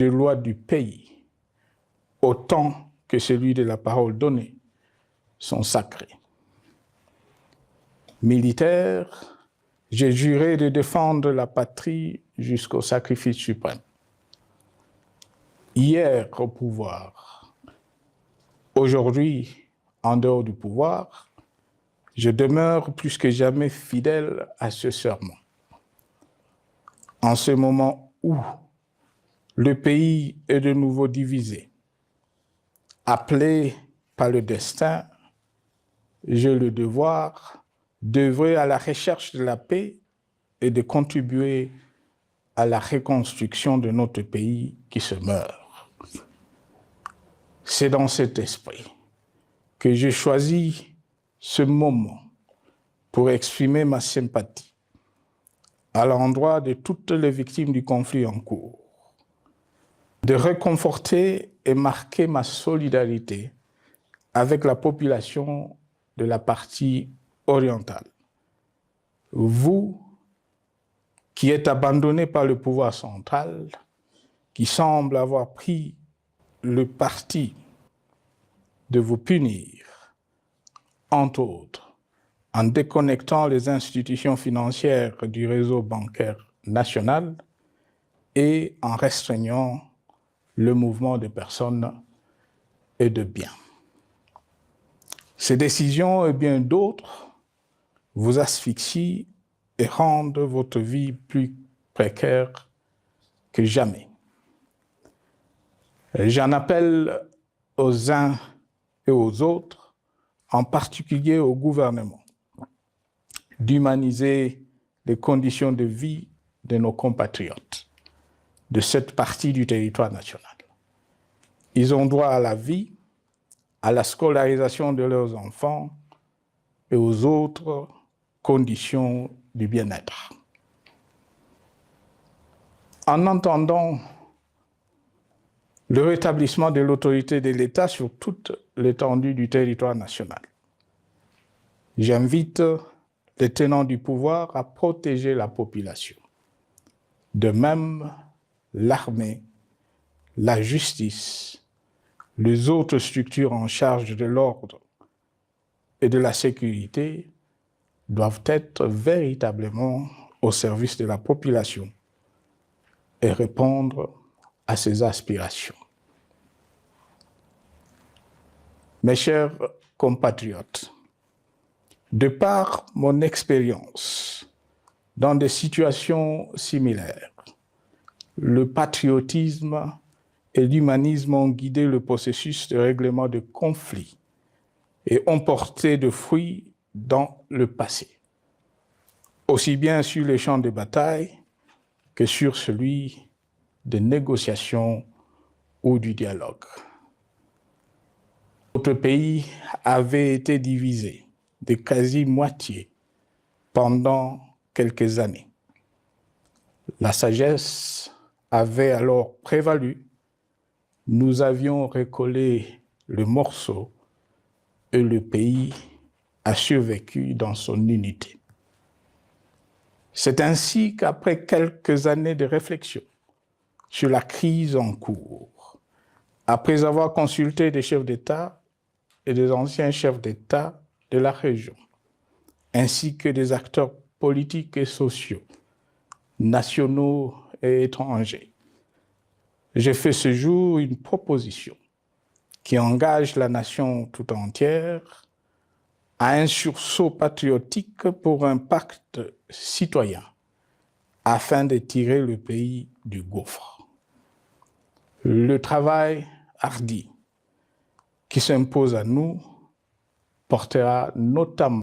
de loi du pays, autant que celui de la parole donnée, sont sacrés. Militaire, j'ai juré de défendre la patrie jusqu'au sacrifice suprême. Hier au pouvoir, aujourd'hui en dehors du pouvoir, je demeure plus que jamais fidèle à ce serment. En ce moment où le pays est de nouveau divisé, appelé par le destin, j'ai le devoir d'œuvrer à la recherche de la paix et de contribuer à la reconstruction de notre pays qui se meurt. C'est dans cet esprit que j'ai choisi ce moment pour exprimer ma sympathie à l'endroit de toutes les victimes du conflit en cours, de réconforter et marquer ma solidarité avec la population de la partie orientale. Vous, qui êtes abandonnés par le pouvoir central, qui semble avoir pris le parti de vous punir, entre autres, en déconnectant les institutions financières du réseau bancaire national et en restreignant le mouvement de personnes et de biens. Ces décisions et bien d'autres vous asphyxient et rendent votre vie plus précaire que jamais. J'en appelle aux uns et aux autres, en particulier au gouvernement, d'humaniser les conditions de vie de nos compatriotes de cette partie du territoire national. Ils ont droit à la vie, à la scolarisation de leurs enfants et aux autres conditions du bien-être. En entendant le rétablissement de l'autorité de l'État sur toute l'étendue du territoire national, j'invite les tenants du pouvoir à protéger la population. De même, l'armée, la justice, les autres structures en charge de l'ordre et de la sécurité doivent être véritablement au service de la population et répondre à ses aspirations. Mes chers compatriotes, de par mon expérience dans des situations similaires, le patriotisme et l'humanisme ont guidé le processus de règlement de conflits et ont porté de fruits dans le passé, aussi bien sur les champs de bataille que sur celui des négociations ou du dialogue. Notre pays avait été divisé de quasi-moitié pendant quelques années. La sagesse avait alors prévalu. Nous avions recollé le morceau et le pays a survécu dans son unité. C'est ainsi qu'après quelques années de réflexion sur la crise en cours, après avoir consulté des chefs d'État et des anciens chefs d'État de la région, ainsi que des acteurs politiques et sociaux, nationaux et étrangers, j'ai fait ce jour une proposition qui engage la nation tout entière à un sursaut patriotique pour un pacte citoyen afin de tirer le pays du gouffre. Le travail hardi qui s'impose à nous portera notamment